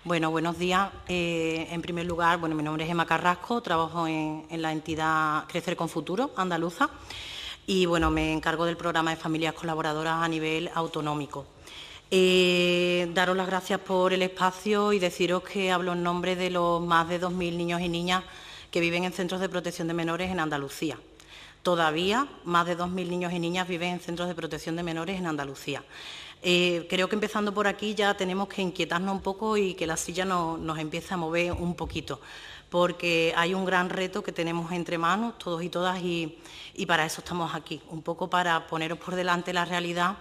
Bueno, buenos días. En primer lugar, bueno, mi nombre es Emma Carrasco, trabajo en la entidad Crecer con Futuro, andaluza, y bueno, me encargo del programa de familias colaboradoras a nivel autonómico. Daros las gracias por el espacio y deciros que hablo en nombre de los más de 2.000 niños y niñas que viven en centros de protección de menores en Andalucía. Todavía más de 2.000 niños y niñas viven en centros de protección de menores en Andalucía. Creo que empezando por aquí ya tenemos que inquietarnos un poco y que la silla nos empiece a mover un poquito, porque hay un gran reto que tenemos entre manos todos y todas y para eso estamos aquí, un poco para poneros por delante la realidad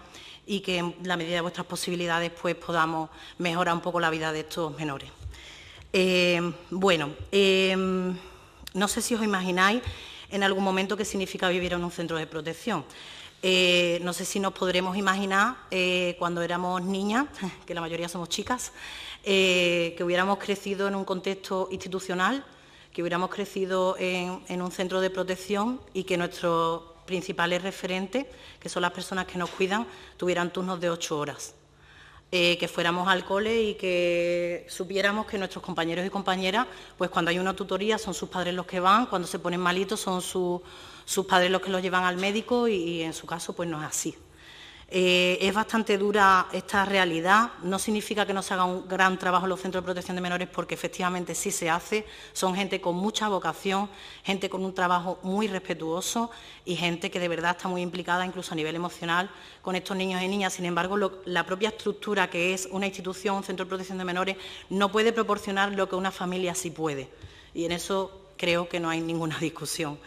y que en la medida de vuestras posibilidades pues podamos mejorar un poco la vida de estos menores. No sé si os imagináis en algún momento qué significa vivir en un centro de protección. No sé si nos podremos imaginar cuando éramos niñas, que la mayoría somos chicas, que hubiéramos crecido en un contexto institucional, que hubiéramos crecido en un centro de protección y que nuestros principales referentes, que son las personas que nos cuidan, tuvieran turnos de 8 horas. Que fuéramos al cole y que supiéramos que nuestros compañeros y compañeras, pues cuando hay una tutoría son sus padres los que van, cuando se ponen malitos son sus padres los que los llevan al médico y en su caso pues no es así. Es bastante dura esta realidad, no significa que no se haga un gran trabajo en los centros de protección de menores porque efectivamente sí se hace, son gente con mucha vocación, gente con un trabajo muy respetuoso y gente que de verdad está muy implicada incluso a nivel emocional con estos niños y niñas. Sin embargo, la propia estructura que es una institución, un centro de protección de menores, no puede proporcionar lo que una familia sí puede y en eso creo que no hay ninguna discusión.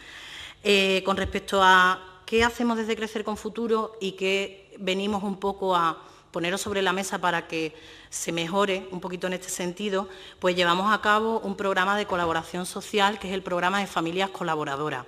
Con respecto a qué hacemos desde Crecer con Futuro y qué venimos un poco a poneros sobre la mesa para que se mejore un poquito en este sentido, pues llevamos a cabo un programa de colaboración social que es el programa de familias colaboradoras.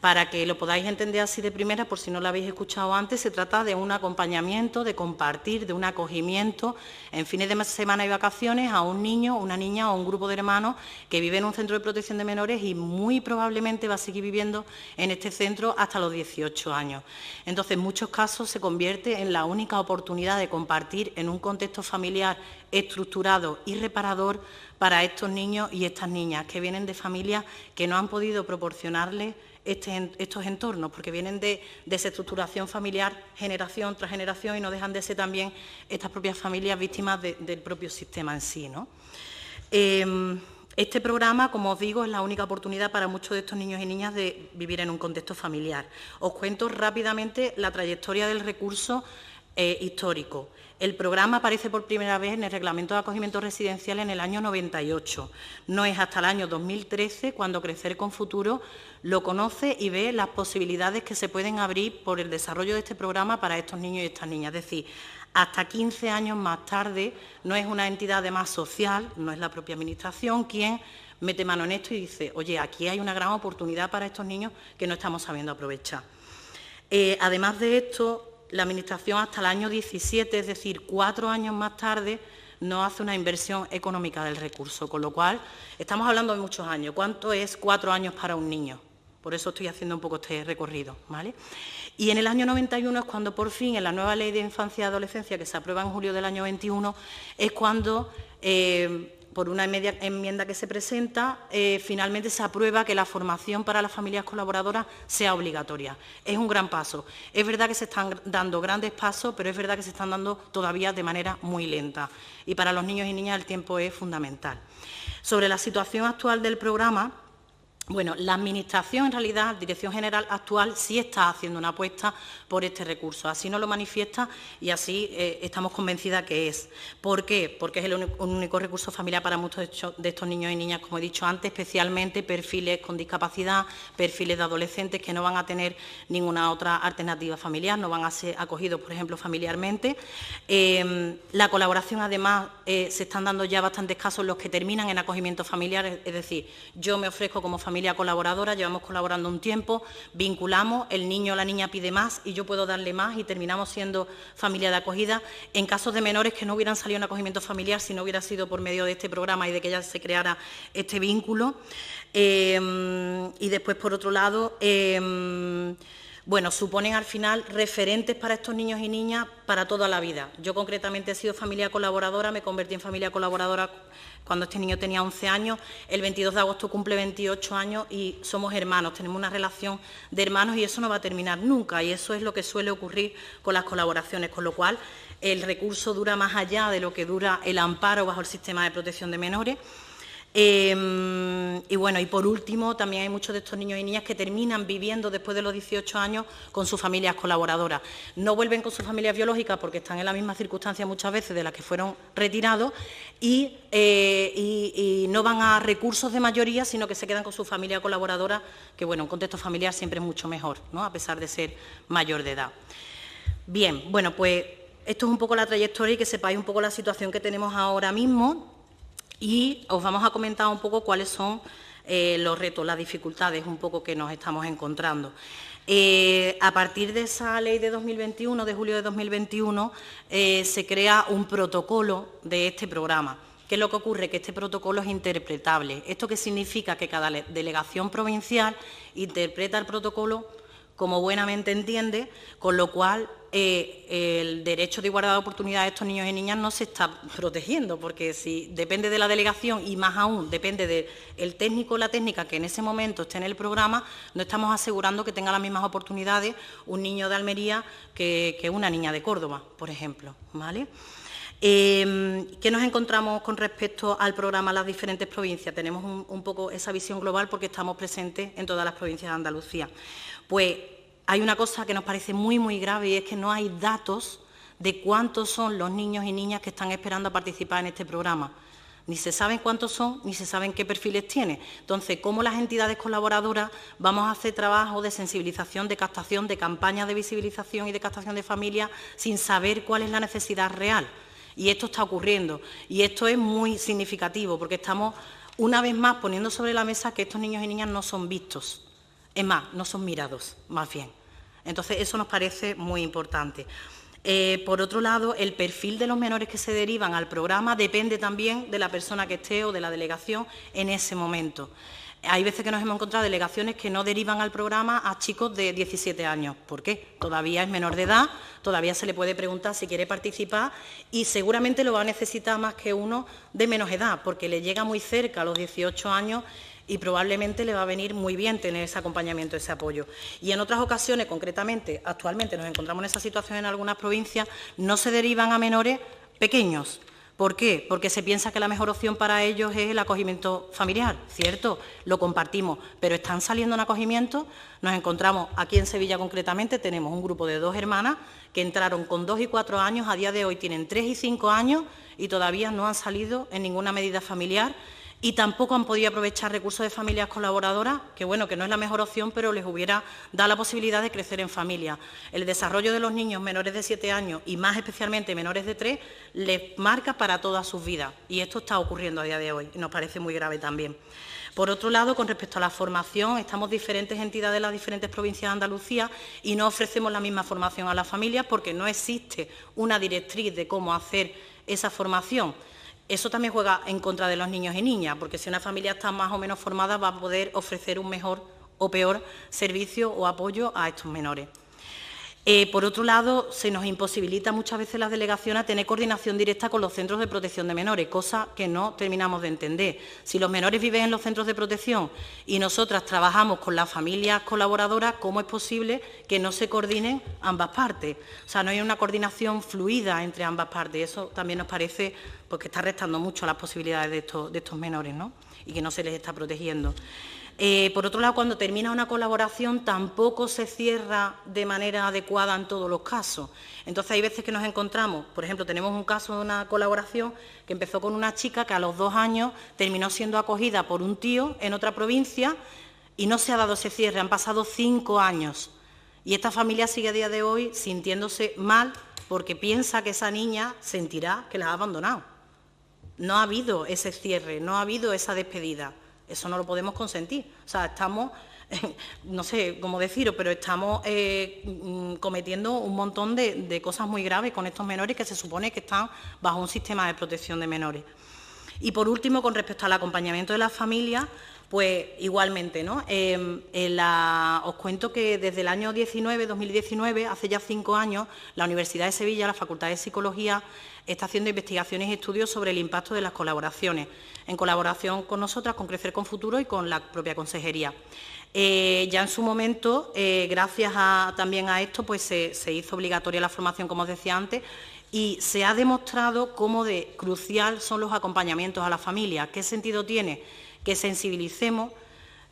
Para que lo podáis entender así de primera, por si no lo habéis escuchado antes, se trata de un acompañamiento, de compartir, de un acogimiento en fines de semana y vacaciones a un niño, una niña o un grupo de hermanos que vive en un centro de protección de menores y muy probablemente va a seguir viviendo en este centro hasta los 18 años. Entonces, en muchos casos se convierte en la única oportunidad de compartir en un contexto familiar estructurado y reparador para estos niños y estas niñas que vienen de familias que no han podido proporcionarles estos entornos, porque vienen de desestructuración familiar generación tras generación y no dejan de ser también estas propias familias víctimas del propio sistema en sí, ¿no? Este programa, como os digo, es la única oportunidad para muchos de estos niños y niñas de vivir en un contexto familiar. Os cuento rápidamente la trayectoria del recurso histórico. El programa aparece por primera vez en el Reglamento de Acogimiento Residencial en el año 98. No es hasta el año 2013 cuando Crecer con Futuro lo conoce y ve las posibilidades que se pueden abrir por el desarrollo de este programa para estos niños y estas niñas. Es decir, hasta 15 años más tarde no es una entidad además social, no es la propia Administración quien mete mano en esto y dice, oye, aquí hay una gran oportunidad para estos niños que no estamos sabiendo aprovechar. Además de esto, la Administración hasta el año 17, es decir, 4 años más tarde, no hace una inversión económica del recurso, con lo cual estamos hablando de muchos años. ¿Cuánto es 4 años para un niño? Por eso estoy haciendo un poco este recorrido, ¿vale? Y en el año 91 es cuando por fin, en la nueva Ley de Infancia y Adolescencia, que se aprueba en julio del año 21, es cuando por una enmienda que se presenta, finalmente se aprueba que la formación para las familias colaboradoras sea obligatoria. Es un gran paso. Es verdad que se están dando grandes pasos, pero es verdad que se están dando todavía de manera muy lenta. Y para los niños y niñas el tiempo es fundamental. Sobre la situación actual del programa, bueno, la Administración, en realidad, Dirección General actual, sí está haciendo una apuesta por este recurso. Así nos lo manifiesta y así estamos convencidas que es. ¿Por qué? Porque es el único recurso familiar para muchos de estos niños y niñas, como he dicho antes, especialmente perfiles con discapacidad, perfiles de adolescentes que no van a tener ninguna otra alternativa familiar, no van a ser acogidos, por ejemplo, familiarmente. La colaboración, además, se están dando ya bastantes casos en los que terminan en acogimiento familiar, es decir, yo me ofrezco como familia colaboradora, llevamos colaborando un tiempo, vinculamos, el niño o la niña pide más y yo puedo darle más y terminamos siendo familia de acogida. En casos de menores que no hubieran salido en acogimiento familiar si no hubiera sido por medio de este programa y de que ya se creara este vínculo. Y después, por otro lado, bueno, suponen al final referentes para estos niños y niñas para toda la vida. Yo concretamente he sido familia colaboradora, me convertí en familia colaboradora cuando este niño tenía 11 años, el 22 de agosto cumple 28 años y somos hermanos, tenemos una relación de hermanos y eso no va a terminar nunca y eso es lo que suele ocurrir con las colaboraciones, con lo cual el recurso dura más allá de lo que dura el amparo bajo el sistema de protección de menores. Y bueno, y por último, también hay muchos de estos niños y niñas que terminan viviendo después de los 18 años con sus familias colaboradoras. No vuelven con sus familias biológicas porque están en la misma circunstancia muchas veces de las que fueron retirados y no van a recursos de mayoría, sino que se quedan con su familia colaboradora, que bueno, un contexto familiar siempre es mucho mejor, ¿no?, a pesar de ser mayor de edad. Bien, bueno, pues esto es un poco la trayectoria y que sepáis un poco la situación que tenemos ahora mismo. Y os vamos a comentar un poco cuáles son los retos, las dificultades un poco que nos estamos encontrando. A partir de esa ley de 2021, de julio de 2021, se crea un protocolo de este programa. ¿Qué es lo que ocurre? Que este protocolo es interpretable. ¿Esto qué significa? Que cada delegación provincial interpreta el protocolo como buenamente entiende, con lo cual el derecho de igualdad de oportunidades de estos niños y niñas no se está protegiendo, porque si depende de la delegación y más aún depende del técnico o la técnica que en ese momento esté en el programa, no estamos asegurando que tenga las mismas oportunidades un niño de Almería que una niña de Córdoba, por ejemplo, ¿vale? ¿Qué nos encontramos con respecto al programa en las diferentes provincias? Tenemos un poco esa visión global porque estamos presentes en todas las provincias de Andalucía. Pues hay una cosa que nos parece muy, muy grave y es que no hay datos de cuántos son los niños y niñas que están esperando a participar en este programa. Ni se saben cuántos son, ni se saben qué perfiles tienen. Entonces, ¿cómo las entidades colaboradoras vamos a hacer trabajo de sensibilización, de captación, de campañas de visibilización y de captación de familias sin saber cuál es la necesidad real? Y esto está ocurriendo. Y esto es muy significativo porque estamos, una vez más, poniendo sobre la mesa que estos niños y niñas no son vistos. Es más, no son mirados, más bien. Entonces, eso nos parece muy importante. Por otro lado, el perfil de los menores que se derivan al programa depende también de la persona que esté o de la delegación en ese momento. Hay veces que nos hemos encontrado delegaciones que no derivan al programa a chicos de 17 años. ¿Por qué? Todavía es menor de edad, todavía se le puede preguntar si quiere participar y seguramente lo va a necesitar más que uno de menos edad, porque le llega muy cerca a los 18 años y probablemente le va a venir muy bien tener ese acompañamiento, ese apoyo. Y en otras ocasiones, concretamente, actualmente nos encontramos en esa situación en algunas provincias, no se derivan a menores pequeños. ¿Por qué? Porque se piensa que la mejor opción para ellos es el acogimiento familiar, ¿cierto? Lo compartimos, pero están saliendo en acogimiento. Nos encontramos aquí en Sevilla concretamente, tenemos un grupo de 2 hermanas que entraron con 2 y 4 años, a día de hoy tienen 3 y 5 años y todavía no han salido en ninguna medida familiar y tampoco han podido aprovechar recursos de familias colaboradoras, que bueno, que no es la mejor opción, pero les hubiera dado la posibilidad de crecer en familia. El desarrollo de los niños menores de 7 años y más especialmente menores de 3 les marca para todas sus vidas y esto está ocurriendo a día de hoy y nos parece muy grave también. Por otro lado, con respecto a la formación, estamos diferentes entidades de las diferentes provincias de Andalucía y no ofrecemos la misma formación a las familias porque no existe una directriz de cómo hacer esa formación. Eso también juega en contra de los niños y niñas, porque si una familia está más o menos formada va a poder ofrecer un mejor o peor servicio o apoyo a estos menores. Por otro lado, se nos imposibilita muchas veces las delegaciones a tener coordinación directa con los centros de protección de menores, cosa que no terminamos de entender. Si los menores viven en los centros de protección y nosotras trabajamos con las familias colaboradoras, ¿cómo es posible que no se coordinen ambas partes? O sea, no hay una coordinación fluida entre ambas partes. Eso también nos parece que está restando mucho las posibilidades de estos menores, ¿no? Y que no se les está protegiendo. Por otro lado, cuando termina una colaboración tampoco se cierra de manera adecuada en todos los casos. Entonces hay veces que nos encontramos, por ejemplo, tenemos un caso de una colaboración que empezó con una chica que a los 2 años terminó siendo acogida por un tío en otra provincia y no se ha dado ese cierre, han pasado 5 años. Y esta familia sigue a día de hoy sintiéndose mal porque piensa que esa niña sentirá que la ha abandonado. No ha habido ese cierre, no ha habido esa despedida. Eso no lo podemos consentir. O sea, estamos, no sé cómo decirlo, pero estamos cometiendo un montón de cosas muy graves con estos menores que se supone que están bajo un sistema de protección de menores. Y por último, con respecto al acompañamiento de las familias, Pues igualmente, ¿no? Os cuento que desde el año 2019, hace ya 5 años, la Universidad de Sevilla, la Facultad de Psicología, está haciendo investigaciones y estudios sobre el impacto de las colaboraciones, en colaboración con nosotras, con Crecer con Futuro y con la propia consejería. Ya en su momento, gracias también a esto, pues se hizo obligatoria la formación, como os decía antes, y se ha demostrado cómo de crucial son los acompañamientos a la familia. ¿Qué sentido tiene? Que sensibilicemos,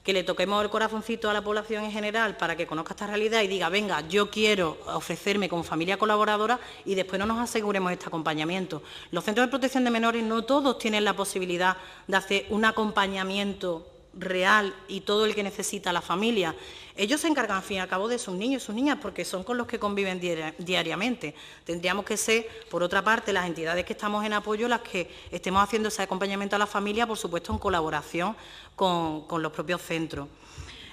que le toquemos el corazoncito a la población en general para que conozca esta realidad y diga, venga, yo quiero ofrecerme como familia colaboradora, y después no nos aseguremos este acompañamiento. Los centros de protección de menores no todos tienen la posibilidad de hacer un acompañamiento real y todo el que necesita la familia. Ellos se encargan, al fin y al cabo, de sus niños y sus niñas, porque son con los que conviven diariamente. Tendríamos que ser, por otra parte, las entidades que estamos en apoyo, las que estemos haciendo ese acompañamiento a la familia, por supuesto, en colaboración con los propios centros.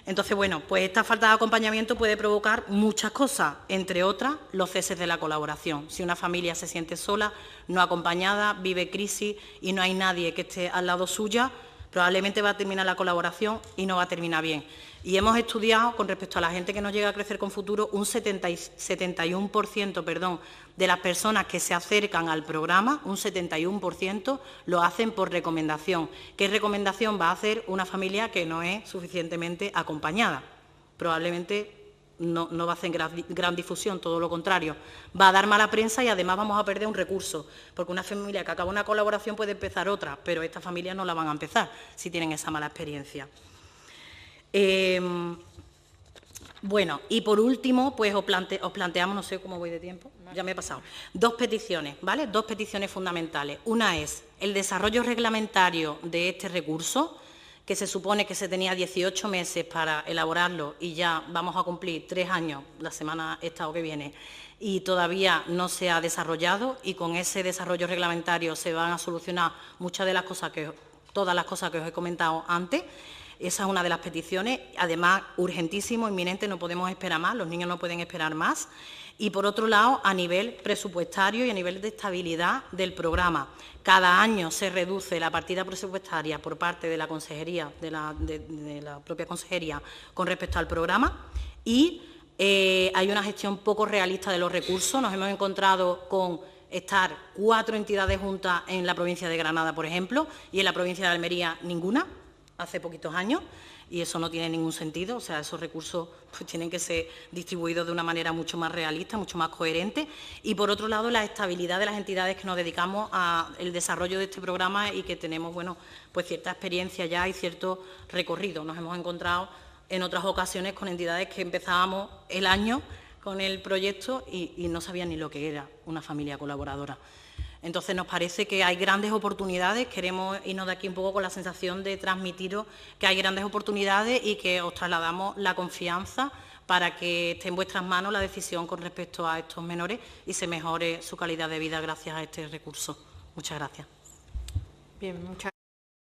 Entonces, bueno, pues esta falta de acompañamiento puede provocar muchas cosas, entre otras, los ceses de la colaboración. Si una familia se siente sola, no acompañada, vive crisis y no hay nadie que esté al lado suya, probablemente va a terminar la colaboración y no va a terminar bien. Y hemos estudiado, con respecto a la gente que nos llega a Crecer con Futuro, un 71% de las personas que se acercan al programa, un 71%, lo hacen por recomendación. ¿Qué recomendación va a hacer una familia que no es suficientemente acompañada? Probablemente no va a hacer gran difusión, todo lo contrario. Va a dar mala prensa y además vamos a perder un recurso, porque una familia que acaba una colaboración puede empezar otra, pero esta familia no la van a empezar si tienen esa mala experiencia. Bueno, y por último, pues os planteamos, no sé cómo voy de tiempo, ya me he pasado, 2 peticiones, ¿vale? 2 peticiones fundamentales. Una es el desarrollo reglamentario de este recurso, que se supone que se tenía 18 meses para elaborarlo y ya vamos a cumplir 3 años, la semana esta o que viene, y todavía no se ha desarrollado, y con ese desarrollo reglamentario se van a solucionar todas las cosas que os he comentado antes. Esa es una de las peticiones, además urgentísimo, inminente, no podemos esperar más, los niños no pueden esperar más. Y por otro lado, a nivel presupuestario y a nivel de estabilidad del programa, cada año se reduce la partida presupuestaria por parte de la consejería, de la propia consejería, con respecto al programa, y hay una gestión poco realista de los recursos. Nos hemos encontrado con estar 4 entidades juntas en la provincia de Granada, por ejemplo, y en la provincia de Almería ninguna, hace poquitos años, y eso no tiene ningún sentido. O sea, esos recursos pues tienen que ser distribuidos de una manera mucho más realista, mucho más coherente. Y, por otro lado, la estabilidad de las entidades que nos dedicamos al desarrollo de este programa y que tenemos, bueno, pues cierta experiencia ya y cierto recorrido. Nos hemos encontrado en otras ocasiones con entidades que empezábamos el año con el proyecto y no sabían ni lo que era una familia colaboradora. Entonces, nos parece que hay grandes oportunidades, queremos irnos de aquí un poco con la sensación de transmitiros que hay grandes oportunidades y que os trasladamos la confianza para que esté en vuestras manos la decisión con respecto a estos menores y se mejore su calidad de vida gracias a este recurso. Muchas gracias. Bien, muchas